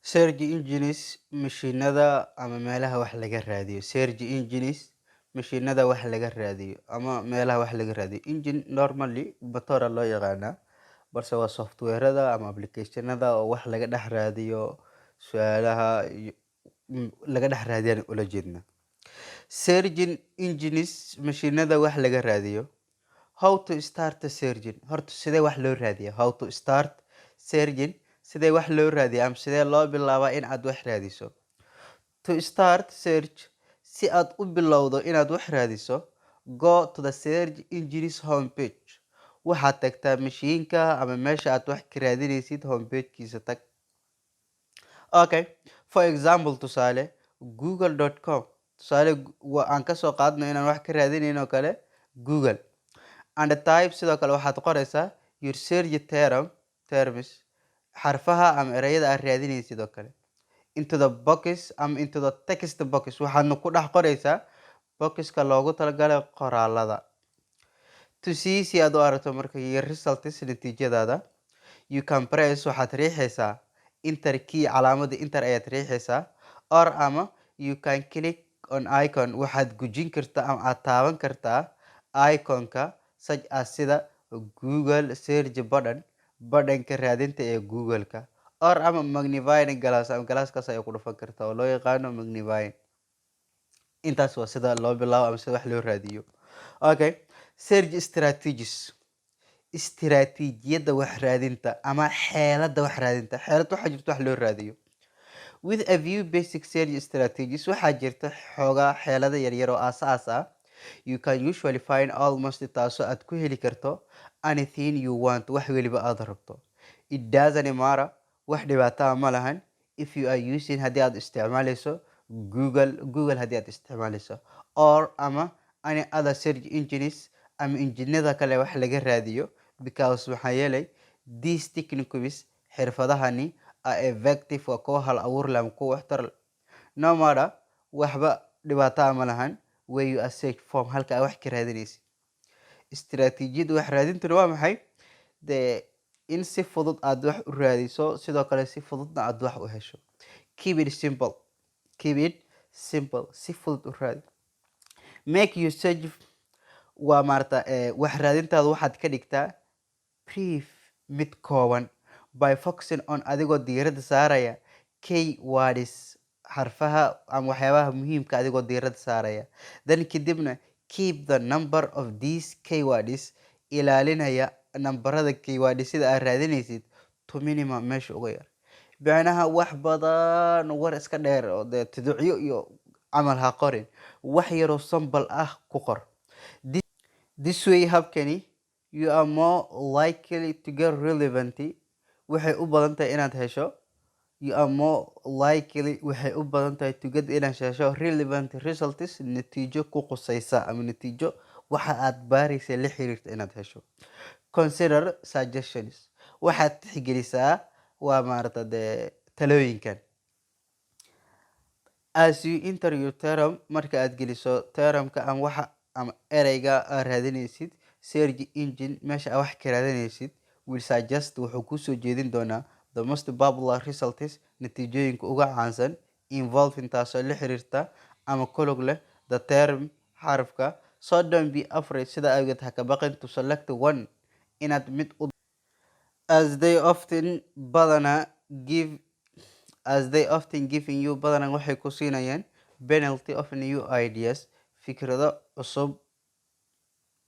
Search engines mashiinada ama meelaha wax laga raadiyo. Search engines mashiinada wax laga raadiyo ama meelaha wax laga raadiyo. Engine normally matoora loo yaqaanaa balse waa softwareada ama applicationada oo wax laga dhex raadiyo su'aalaha laga dhex raadiyaan ula jeedna. Search engines mashiinada wax laga raadiyo. How to start a searching. Horta sidee wax loo raadiyaa? How to start searching. Sidee wax loo raadiyaa ama sidee loo bilaabaa in aad wax raadiso? To start search, si aad u bilowdo inaad wax raadiso, go to the search engine's homepage. Waxaad tagtaa mashiinka ama meesha aad wax ka raadinaysid homepagekiisa tag. Okay, for example tusaale google.com. Tusaale aan ka soo qaadno inaan wax ka raadinayno kale Google. And type sidoo kale waxaad qoraysaa your search terms xarfaha ama erayada aad raadinaysid sidoo kale into the box ama into the text box waxaadna ku dhex qoraysaa boxka loogu talagalay qoraalada to see si aad u aragto marka your results natiijadaada you can press waxaad riixaysaa enter key calaamada enter ayaad riixaysaa or ama you can click on icon waxaad gujin kartaa ama aad taaban kartaa iconka such as sida Google search button-ka raadinta ee Google-ka or ama magnifying glass ama glasskaas ayaa ku dhufan kartaa oo loo yaqaano magnifying. Intaas waa sida loo bilaabo ama sida wax loo raadiyo. Okay, search strategies. Istiraatiijiyada wax raadinta ama xeeladda wax raadinta. Xeelad waxaa jirta wax loo raadiyo. With a few basic search strategies waxaa jirta xoogaa xeelada yaryar oo aasaas ah. You can usually find almost taasoo aad ku heli karto anything you want wax weliba aad rabto. It doesn't matter wax dhibaato ah ma lahan if you are using haddii aad isticmaalayso Google haddii aad isticmaalayso or ama any other search engines ama injinada kale wax laga raadiyo because maxaa yeelay these techniques xirfadahani are effective waa kuwa hal abuur leh ama kuwa waxtar leh. No matter waxba dhibaato ah ma lahan where you are search from halka aad wax ka raadinaysid. Istiraatiijiyada wax raadintuna waa maxay? In si fudud aad wax u raadiso sidoo kale si fududna aad wax u hesho. Keep it simple. Si fudud u raadi. Make your search waa maarta wax raadintaada waxaad ka dhigtaa brief mid kooban by focusing on adigoo diiradda saaraya keywords xarfaha ama waxyaabaha muhiimka adigoo diiradda saaraya. Then kadibna keep the number of these keywords ilaalinaya nambarada keywords sida aad raadinaysid to minimum meesha ugu yar. Bicnaha wax badan war iska dheer oo tidicyo iyo camal ha qorin. Wax yaroo sample ah ku qor. This way habkani you are more likely to get relevant. Waxay u badan tahay inaad hesho you are more likely waxay u badan tahay to get inaad hesho relevant results natiijo ku qusaysa ama natiijo waxa aad baaraysa la xiriirta inaad hesho. Consider suggestions. Waxaad tixgelisaa waa maarta talooyinkan. As you enter your term marka aad geliso termka ama waxa ama erayga aad raadinaysid search engine meesha aad wax ka raadinaysid will suggest wuxuu ku soo jeedin doonaa the most popular results natiijooyinka ugu caansan involving taasoo la xiriirta ama ku lug leh the term xarafka. So don't be afraid sida awgeed ha ka baqin to select one inaad mid u as they often giving you badana waxay ku siinayaan penalty of new ideas fikrado cusub